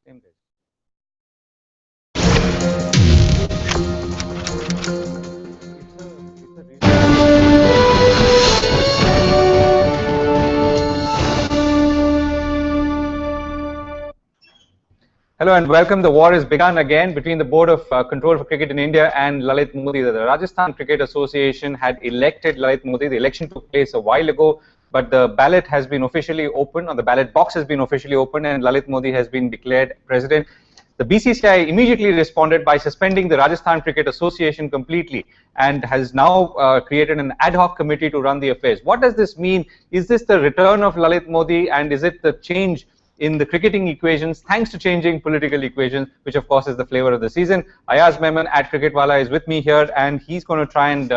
Same guys. Hello and welcome. The war has begun again between the Board of Control for Cricket in India and Lalit Modi. The Rajasthan Cricket Association had elected Lalit Modi. The election took place a while ago, but the ballot has been officially opened, or the ballot box has been officially opened, and Lalit Modi has been declared president. The BCCI immediately responded by suspending the Rajasthan Cricket Association completely and has now created an ad hoc committee to run the affairs. What does this mean? Is this the return of Lalit Modi, and is it the change in the cricketing equations thanks to changing political equations, which of course is the flavor of the season? Ayaz Memon at Cricketwala is with me here, and he's going to try and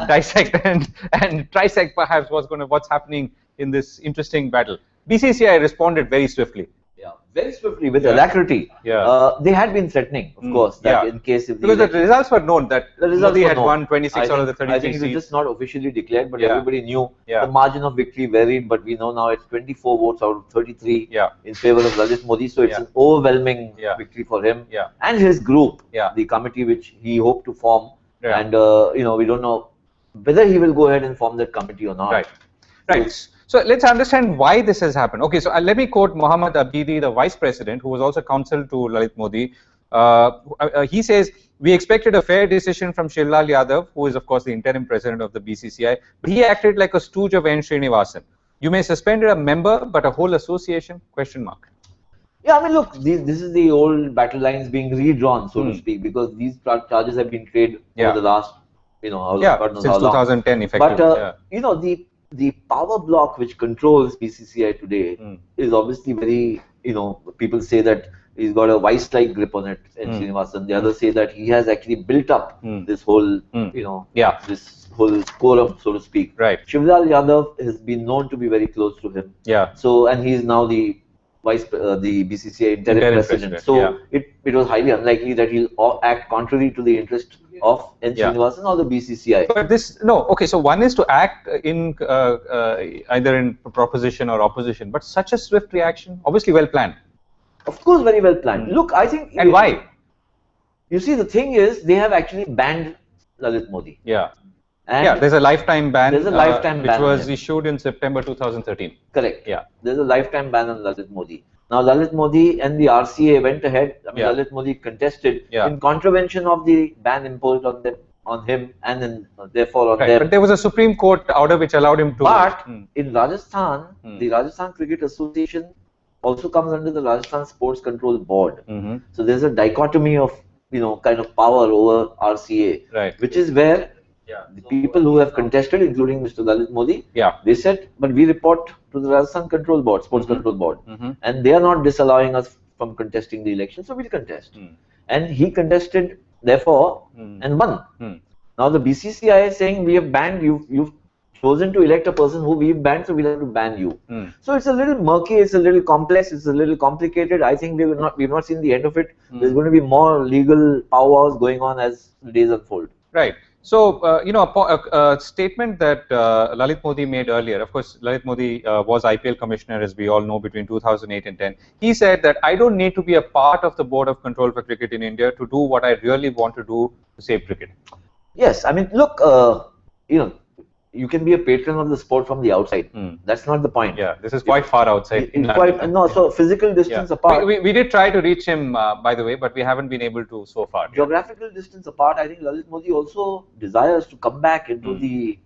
dissect and trisect perhaps what's happening in this interesting battle. BCCI responded very swiftly. Yeah, very swiftly, with alacrity. Yeah. They had been threatening, of course, that in case if because the results were known that Modi had won 26 out of the 33 I think it was just not officially declared, but everybody knew the margin of victory varied. But we know now it's 24 votes out of 33 in favor of Lalit Modi. So it's an overwhelming victory for him and his group, the committee which he hoped to form. And we don't know whether he will go ahead and form that committee or not. Right. So let's understand why this has happened. Okay, so let me quote Mohammad Abidi, the vice president, who was also counsel to Lalit Modi. He says, "We expected a fair decision from Shivlal Yadav, who is of course the interim president of the BCCI, but he acted like a stooge of N. Srinivasan. You may suspend a member, but a whole association? Question mark." Yeah, I mean, look, this is the old battle lines being redrawn, so to speak, because these charges have been trade over the last, since 2010, effectively. But the power block which controls BCCI today is obviously very, people say that he's got a vice-like grip on it, and Srinivasan. The others say that he has actually built up this whole, this whole quorum, so to speak. Right. Shivlal Yadav has been known to be very close to him. Yeah. So, and he is now the the BCCI interim president. So it was highly unlikely that he'll act contrary to the interest of N. Srinivasan or the BCCI. But so one is to act in either in proposition or opposition, but such a swift reaction, obviously well planned. Of course, very well planned. Look, I think... And why? You see, the thing is, they have actually banned Lalit Modi. Yeah. And there's a lifetime ban. There's a lifetime ban. Which was issued in September 2013. Correct. Yeah. There's a lifetime ban on Lalit Modi. Now, Lalit Modi and the RCA went ahead. I mean, Lalit Modi contested in contravention of the ban imposed on him, and then therefore on them. But there was a Supreme Court order which allowed him to. But in Rajasthan, the Rajasthan Cricket Association also comes under the Rajasthan Sports Control Board. So there's a dichotomy of kind of power over RCA, which is where the people who have contested, including Mr. Lalit Modi, they said, but we report to the Rajasthan Control Board, Sports Control Board, and they are not disallowing us from contesting the election, so we'll contest. And he contested, therefore, and won. Now the BCCI is saying, we have banned you, you've chosen to elect a person who we've banned, so we'll have to ban you. So it's a little murky, it's a little complex, it's a little complicated. I think we've not seen the end of it. There's going to be more legal powwows going on as the days unfold. Right. So, a statement that Lalit Modi made earlier, of course, Lalit Modi was IPL commissioner, as we all know, between 2008 and 10. He said that I don't need to be a part of the Board of Control for Cricket in India to do what I really want to do to save cricket. Yes, I mean, look, you can be a patron of the sport from the outside. That's not the point. Yeah, this is quite far outside. So physical distance apart. We did try to reach him, by the way, but we haven't been able to so far. Geographical distance apart, I think Lalit Modi also desires to come back into the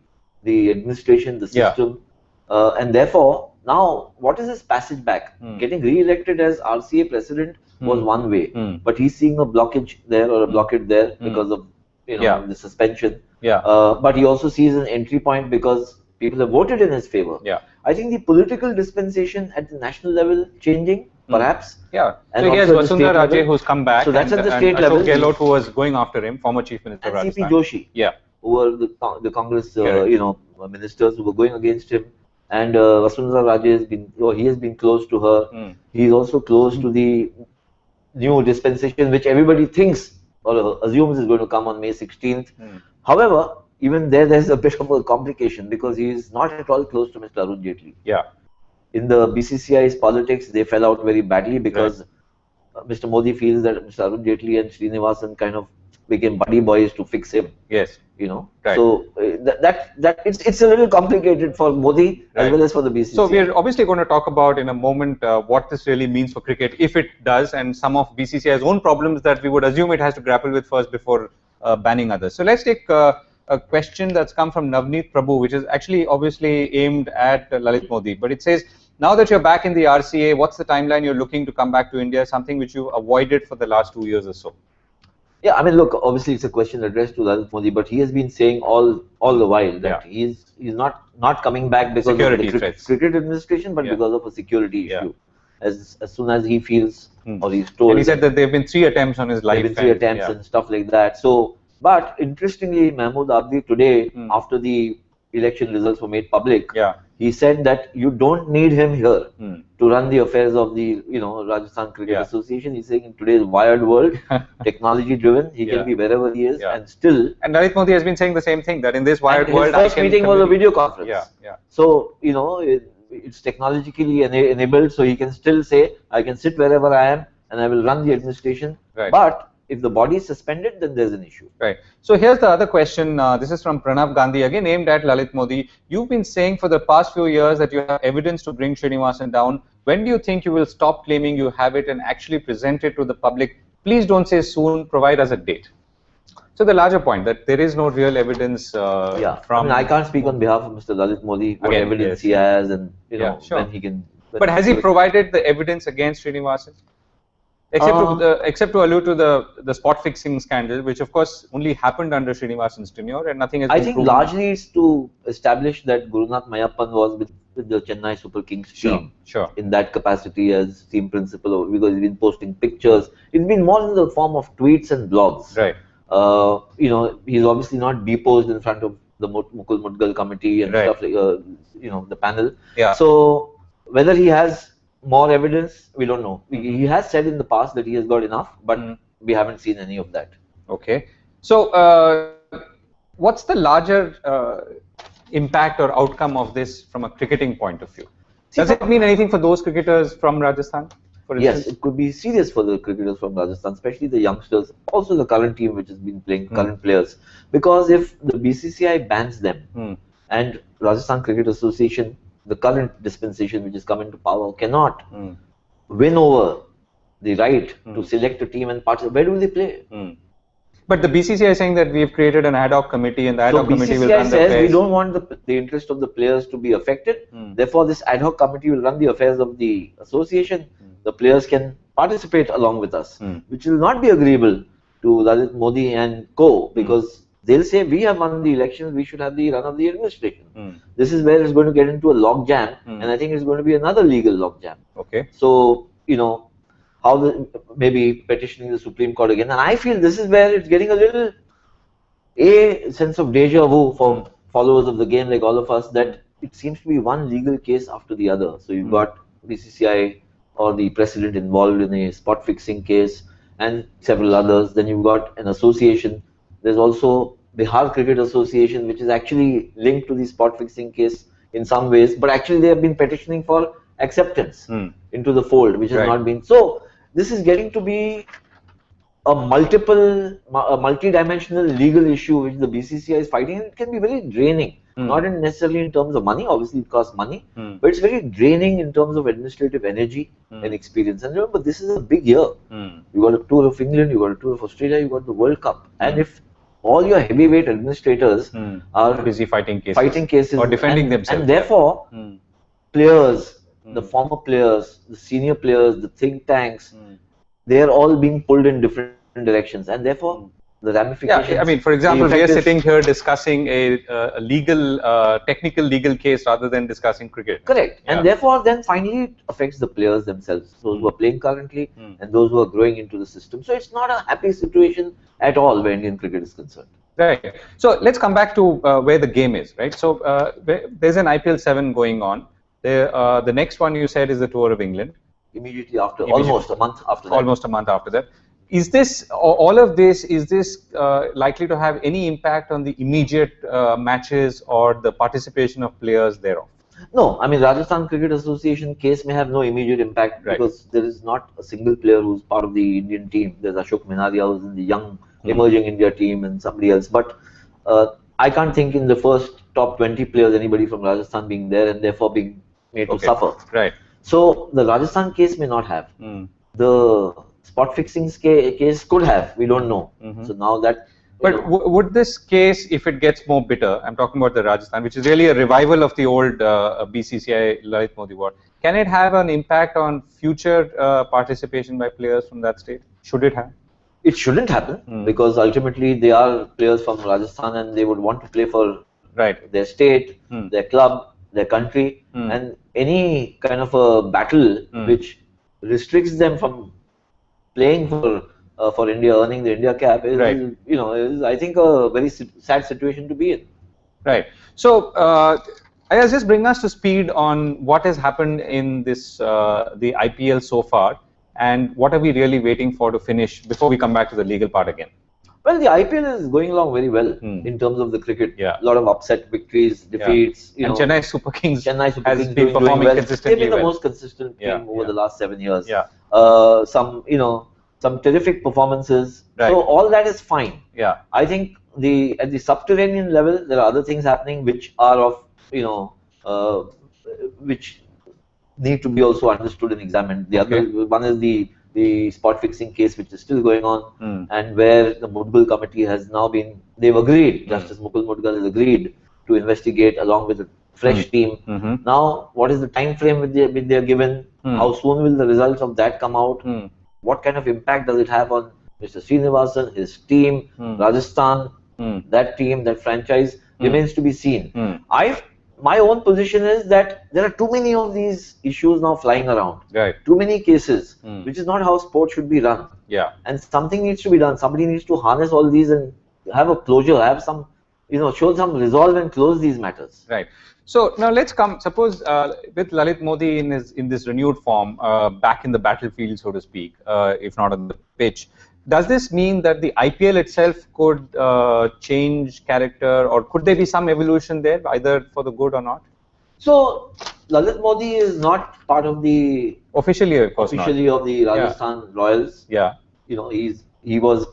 administration, the system. And therefore, now, what is his passage back? Getting re-elected as RCA president was one way. But he's seeing a blockage there or a blockade there because of the suspension. But he also sees an entry point because people have voted in his favor. I think the political dispensation at the national level changing, perhaps. And so he has Vasundhara Raje, who's come back. So that's at the state level. Ashok Gehlot, who was going after him, former chief minister of Rajasthan. CP Joshi, who were the Congress, ministers who were going against him. And Vasundhara Raje has been, he has been close to her. He is also close to the new dispensation, which everybody thinks or assumes is going to come on May 16th. However, even there's a bit of a complication because he is not at all close to Mr. Arun Jaitley. In the BCCI's politics, they fell out very badly because Mr. Modi feels that Mr. Arun Jaitley and Srinivasan kind of became buddy boys to fix him. Yes. Right. So it's a little complicated for Modi as well as for the BCCI. So we're obviously going to talk about in a moment what this really means for cricket, if it does, and some of BCCI's own problems that we would assume it has to grapple with first before banning others. So let's take a question that's come from Navneet Prabhu, which is actually obviously aimed at Lalit Modi, but it says, now that you're back in the RCA, what's the timeline you're looking to come back to India, something which you avoided for the last 2 years or so? Yeah, I mean, look, obviously it's a question addressed to Lalit Modi, but he has been saying all the while that he's not coming back because security of the cricket administration, but because of a security issue. As soon as he feels or he's told. And he said that there have been 3 attempts on his life. There have been 3 attempts and stuff like that. So, but interestingly, Mahmood Abdi today, after the election results were made public, he said that you don't need him here to run the affairs of the Rajasthan Cricket Association. He's saying in today's wired world, technology driven, he can be wherever he is and still. And Lalit Modi has been saying the same thing, that in this wired world, his first meeting was a video conference. Yeah. So it's technologically enabled, so he can still say, I can sit wherever I am and I will run the administration. Right. But if the body is suspended, then there's an issue. Right. So here's the other question. This is from Pranav Gandhi, again aimed at Lalit Modi. You've been saying for the past few years that you have evidence to bring Srinivasan down. When do you think you will stop claiming you have it and actually present it to the public? Please don't say soon, provide us a date. So the larger point that there is no real evidence from... I can't speak on behalf of Mr. Lalit Modi, what evidence he has and when he can... But has he provided the evidence against Srinivasan? Except to allude to the spot fixing scandal, which of course only happened under Srinivasan's tenure and nothing has been proven. Largely it's to establish that Gurunath Mayappan was with the Chennai Super Kings team in that capacity as team principal, because he's been posting pictures. It's been more in the form of tweets and blogs. Right. He's obviously not deposed in front of the Mukul Mudgal committee and stuff like the panel. So whether he has more evidence, we don't know. He has said in the past that he has got enough, but we haven't seen any of that. Okay. So, what's the larger impact or outcome of this from a cricketing point of view? Does it mean anything for those cricketers from Rajasthan, for instance? Yes, it could be serious for the cricketers from Rajasthan, especially the youngsters, also the current team which has been playing, current players. Because if the BCCI bans them and Rajasthan Cricket Association, the current dispensation which is come into power, cannot win over the right to select a team and participate, where do they play? But the BCCI is saying that we have created an ad hoc committee and the ad hoc committee will run the affairs. We don't want the interest of the players to be affected. Therefore, this ad hoc committee will run the affairs of the association. The players can participate along with us, which will not be agreeable to Lalit Modi and co, because they'll say, we have won the elections, we should have the run of the administration. This is where it's going to get into a log jam, and I think it's going to be another legal log jam. Okay. So, how maybe petitioning the Supreme Court again. And I feel this is where it's getting a little, sense of deja vu for followers of the game like all of us, that it seems to be one legal case after the other. So you've got BCCI or the president involved in a spot fixing case and several others. Then you've got an association. There's also Bihar Cricket Association, which is actually linked to the spot fixing case in some ways, but actually they have been petitioning for acceptance into the fold, which has not been. So this is getting to be a multi-dimensional legal issue which the BCCI is fighting. It can be very draining, not necessarily in terms of money, obviously it costs money, but it's very draining in terms of administrative energy and experience. And remember, this is a big year. You got a tour of England, you got a tour of Australia, you got the World Cup. And if all your heavyweight administrators are busy fighting cases or defending themselves, and therefore players, the former players, the senior players, the think tanks, they are all being pulled in different directions, and therefore the ramifications. Yeah, I mean, for example, we are sitting here discussing a technical legal case rather than discussing cricket. Correct, and therefore then finally it affects the players themselves, those who are playing currently and those who are growing into the system. So it's not a happy situation at all where Indian cricket is concerned. Right. So let's come back to where the game is, right? So there's an IPL 7 going on. The next one you said is the Tour of England. Immediately after, almost a month after that. Almost a month after that. Is this, all of this, is this likely to have any impact on the immediate matches or the participation of players thereof? No, I mean Rajasthan Cricket Association case may have no immediate impact because there is not a single player who's part of the Indian team. There's Ashok Minaria who's in the young emerging India team and somebody else. But I can't think in the first top 20 players anybody from Rajasthan being there and therefore being made to suffer. Right. So the Rajasthan case may not have. The spot fixing case could have. We don't know. So now that. But would this case, if it gets more bitter, I'm talking about the Rajasthan, which is really a revival of the old BCCI Lalit Modi war, can it have an impact on future participation by players from that state? Should it have? It shouldn't happen because ultimately they are players from Rajasthan and they would want to play for their state, their club, their country, and any kind of a battle which restricts them from playing for India, earning the India cap is, is I think a very sad situation to be in. Right. So, Ayaz, just bring us to speed on what has happened in this the IPL so far, and what are we really waiting for to finish before we come back to the legal part again? Well, the IPL is going along very well in terms of the cricket. A lot of upset victories, defeats. And Chennai Super Kings has been performing consistently. They've been the most consistent team over the last 7 years. Some terrific performances. So all that is fine. I think at the subterranean level there are other things happening which are of which need to be also understood and examined. The other one is the spot fixing case which is still going on and where the Mudgal committee has now they've agreed, Justice Mukul Mudgal has agreed to investigate along with a fresh team. Now what is the time frame which they are given? How soon will the results of that come out? What kind of impact does it have on Mr. Srinivasan, his team, Rajasthan, that team, that franchise remains to be seen. My own position is that there are too many of these issues now flying around. Too many cases, which is not how sport should be run. And something needs to be done. Somebody needs to harness all these and have a closure, have some, show some resolve and close these matters. Right. So now let's come, suppose with Lalit Modi in this renewed form, back in the battlefield, so to speak, if not on the pitch, does this mean that the IPL itself could change character, or could there be some evolution there, either for the good or not? So Lalit Modi is not part of the officially of the Rajasthan Royals. He was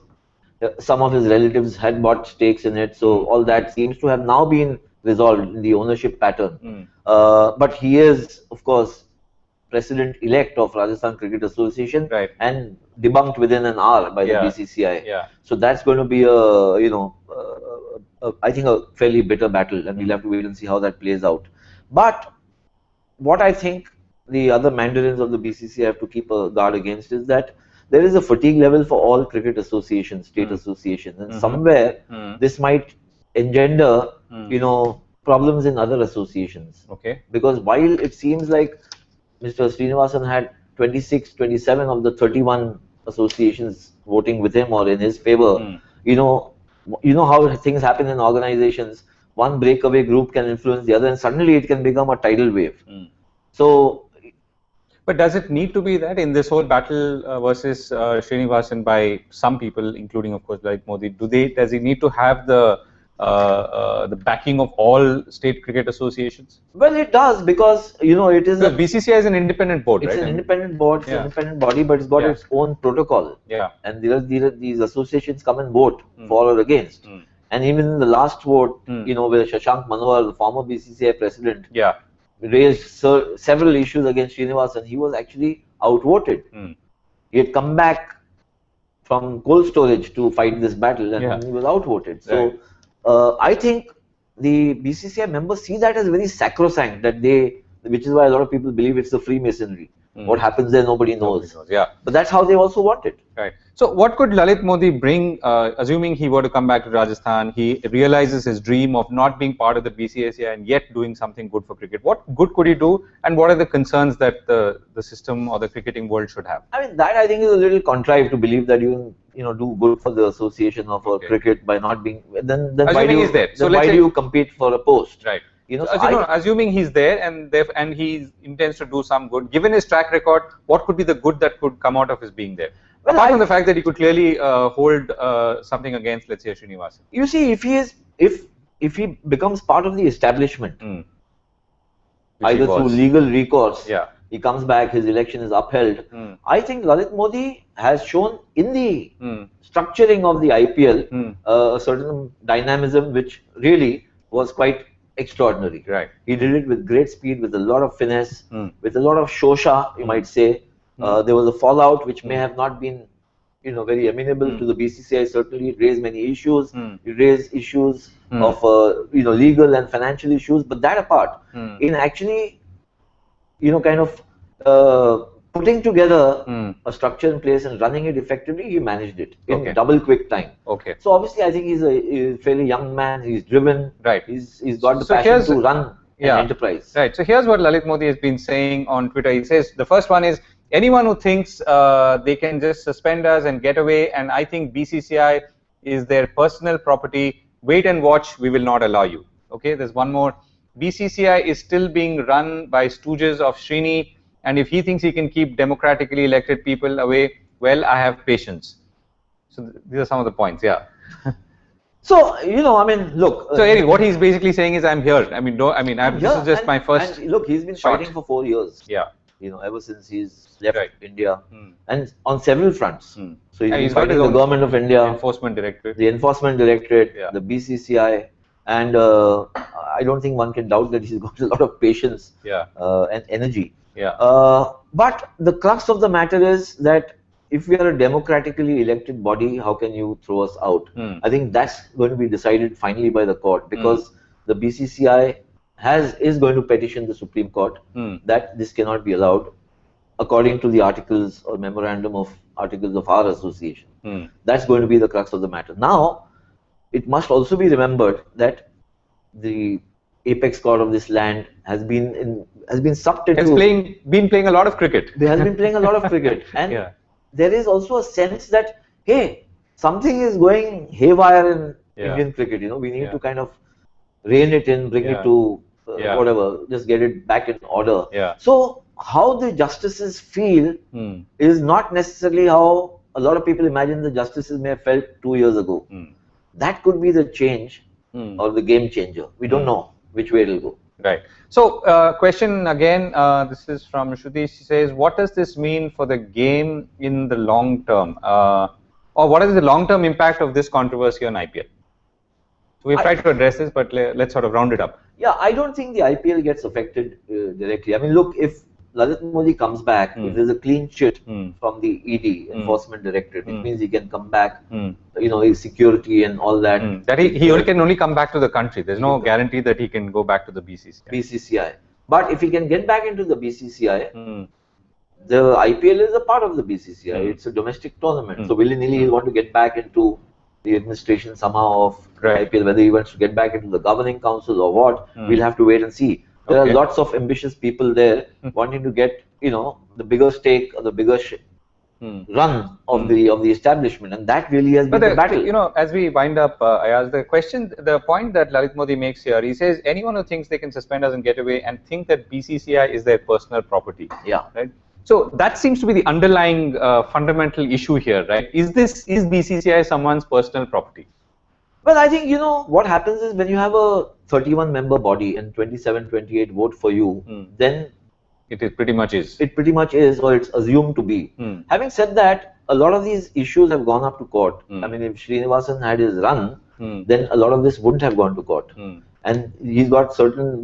some of his relatives had bought stakes in it, so all that seems to have now been resolved in the ownership pattern. But he is, of course, president-elect of Rajasthan Cricket Association and debunked within an hour by the BCCI. So that's going to be I think a fairly bitter battle, and we'll have to wait and see how that plays out. But what I think the other mandarins of the BCCI have to keep a guard against is that there is a fatigue level for all cricket associations, state associations, and somewhere this might engender, problems in other associations. Because while it seems like Mr. Srinivasan had 26, 27 of the 31 associations voting with him or in his favor, you know how things happen in organizations. One breakaway group can influence the other, and suddenly it can become a tidal wave. So, but does it need to be that in this whole battle versus Srinivasan by some people, including of course like Modi, does he need to have the backing of all state cricket associations? Well, it does, because it is. The BCCI is an independent board, right? It's an independent board, it's an independent body, but it's got its own protocol. And these associations come and vote for or against. And even in the last vote, where Shashank Manohar, the former BCCI president, raised several issues against Srinivasan, he was actually outvoted. He had come back from cold storage to fight this battle, and he was outvoted. So I think the BCCI members see that as very sacrosanct, which is why a lot of people believe it's the Freemasonry. What happens there, nobody knows. But that's how they also want it. Right. So what could Lalit Modi bring, assuming he were to come back to Rajasthan, he realizes his dream of not being part of the BCCI and yet doing something good for cricket? What good could he do, and what are the concerns that the system or the cricketing world should have? I mean, that I think is a little contrived to believe that you do good for the association of cricket by not being. Then why do you, why do you compete for a post? Right. Assuming he's there and he intends to do some good, given his track record, what could be the good that could come out of his being there? Well, apart from the fact that he could clearly hold something against, let's say, Srinivasan. You see, if he becomes part of the establishment, either through legal recourse. Yeah. He comes back, his election is upheld. I think Lalit Modi has shown in the structuring of the IPL a certain dynamism which really was quite extraordinary. Right. He did it with great speed, with a lot of finesse, with a lot of shosha, you might say. There was a fallout which may have not been, very amenable to the BCCI. Certainly, it raised many issues. It raised issues of, legal and financial issues. But that apart, in actually, kind of putting together a structure in place and running it effectively, he managed it in double quick time. Okay. So obviously, I think he's a fairly young man. He's driven. Right. He's got the passion to run an enterprise. Right. So here's what Lalit Modi has been saying on Twitter. He says the first one is, anyone who thinks they can just suspend us and get away, and I think BCCI is their personal property, wait and watch, we will not allow you. Okay, there's one more. BCCI is still being run by stooges of Srini, and if he thinks he can keep democratically elected people away, well, I have patience. So these are some of the points, yeah. So, look. So, Eric, what he's basically saying is, I'm here. This is just my first. And look, he's been fighting for 4 years. Yeah. Ever since he's left India, and on several fronts. So he's got fighting the government of India, Enforcement Directorate, the Enforcement Directorate, the BCCI, and I don't think one can doubt that he's got a lot of patience and energy. Yeah. But the crux of the matter is that if we are a democratically elected body, how can you throw us out? I think that's going to be decided finally by the court, because the BCCI is going to petition the Supreme Court that this cannot be allowed according to the articles or memorandum of articles of our association. That's going to be the crux of the matter. Now, it must also be remembered that the apex court of this land has been sucked into. Been playing a lot of cricket. They has been playing a lot of cricket, and there is also a sense that, hey, something is going haywire in Indian cricket. We need to kind of rein it in, bring it to whatever, just get it back in order. So how the justices feel is not necessarily how a lot of people imagine the justices may have felt 2 years ago. That could be the change or the game changer. We don't know which way it will go. Right. So, question again, this is from Shruti. She says, what does this mean for the game in the long term? Or what is the long-term impact of this controversy on IPL? So, we've tried to address this, but let's sort of round it up. Yeah, I don't think the IPL gets affected directly. I mean, look, if Lalit Modi comes back, if there's a clean sheet from the ED, Enforcement Directorate, it means he can come back, his security and all that. That he can only come back to the country. There's no guarantee that he can go back to the BCCI. But if he can get back into the BCCI, the IPL is a part of the BCCI. It's a domestic tournament. So willy-nilly he'll want to get back into the administration somehow of IPL, whether he wants to get back into the governing council or what, we'll have to wait and see. There are lots of ambitious people there wanting to get, the bigger stake or the bigger run of the establishment, and that really has been the battle. As we wind up, Ayaz, the point that Lalit Modi makes here, he says anyone who thinks they can suspend us and get away and think that BCCI is their personal property. Yeah. Right. So that seems to be the underlying fundamental issue here, right? Is BCCI someone's personal property? Well, I think, what happens is when you have a 31-member body and 27, 28 vote for you, then it pretty much is. It pretty much is, or it's assumed to be. Having said that, a lot of these issues have gone up to court. I mean, if Srinivasan had his run, then a lot of this wouldn't have gone to court. And he's got certain,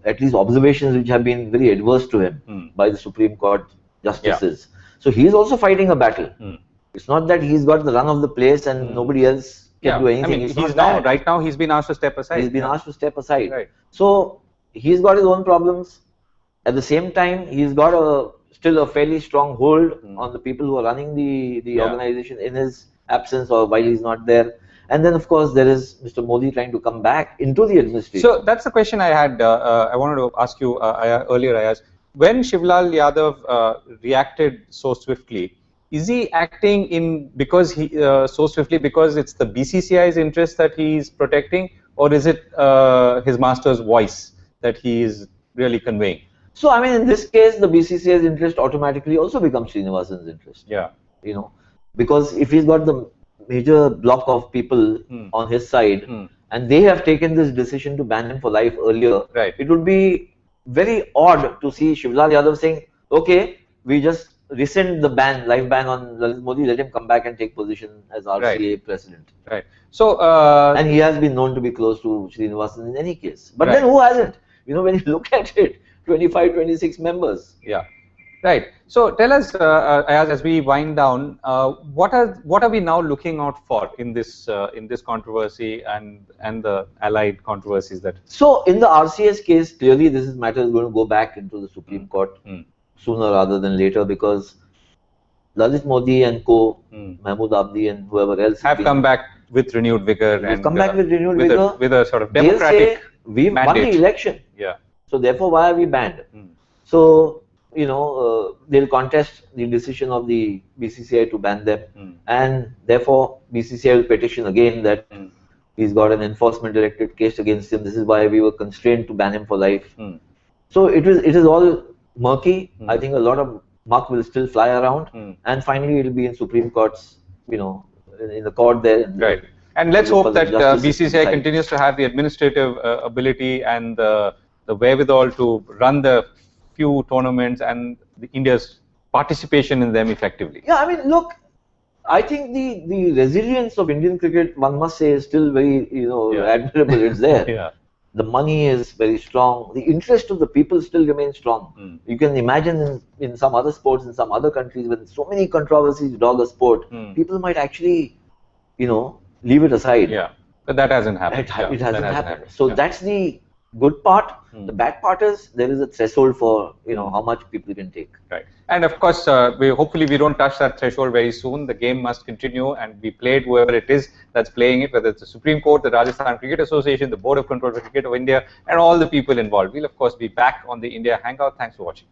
at least observations which have been very adverse to him by the Supreme Court justices. So he's also fighting a battle. It's not that he's got the run of the place and nobody else can do anything. Right now he's been asked to step aside. He's been asked to step aside. Right. So he's got his own problems. At the same time, he's got still a fairly strong hold on the people who are running the organization in his absence or while he's not there. And then, of course, there is Mr. Modi trying to come back into the administration. So that's the question I had. I wanted to ask you earlier, Ayaz. When Shivlal Yadav reacted so swiftly, is he acting so swiftly because it's the BCCI's interest that he's protecting, or is it his master's voice that he is really conveying? So, I mean, in this case, the BCCI's interest automatically also becomes Srinivasan's interest. Yeah. Because if he's got the major block of people on his side, and they have taken this decision to ban him for life earlier, it would be very odd to see Shivlal Yadav saying, okay, we just rescind the ban, live ban on Lalit Modi, let him come back and take position as RCA president. Right. So, and he has been known to be close to Srinivasan in any case. But then who hasn't? You know, when you look at it, 25, 26 members. Yeah. Right. So tell us, Ayaz, as we wind down, what are we now looking out for in this controversy and the allied controversies that? So in the RCS case, clearly this matter is going to go back into the Supreme Court sooner rather than later, because Lalit Modi and co, Mahmood Abdi and whoever else have come back with renewed vigor. Come back with renewed vigor with a sort of democratic we've won the election. Yeah. So therefore, why are we banned? So, you know, they'll contest the decision of the BCCI to ban them, and therefore BCCI will petition again that he's got an enforcement directed case against him. This is why we were constrained to ban him for life. So it is all murky. I think a lot of muck will still fly around, and finally it will be in Supreme Court's, you know, in the court there. Right. And let's hope that BCCI continues to have the administrative ability and the wherewithal to run the few tournaments and India's participation in them effectively. Yeah, I mean, look, I think the resilience of Indian cricket, one must say, is still very, you know, admirable. It's there. The money is very strong. The interest of the people still remains strong. You can imagine in some other sports, in some other countries, when so many controversies dog a sport, people might actually, you know, leave it aside. Yeah, but that hasn't happened. It hasn't happened. So that's the good part. The bad part is there is a threshold for, you know, how much people can take. Right. And of course, hopefully we don't touch that threshold very soon. The game must continue and be played, whoever it is that's playing it, whether it's the Supreme Court, the Rajasthan Cricket Association, the Board of Control for Cricket of India, and all the people involved. We'll of course be back on the India Hangout. Thanks for watching.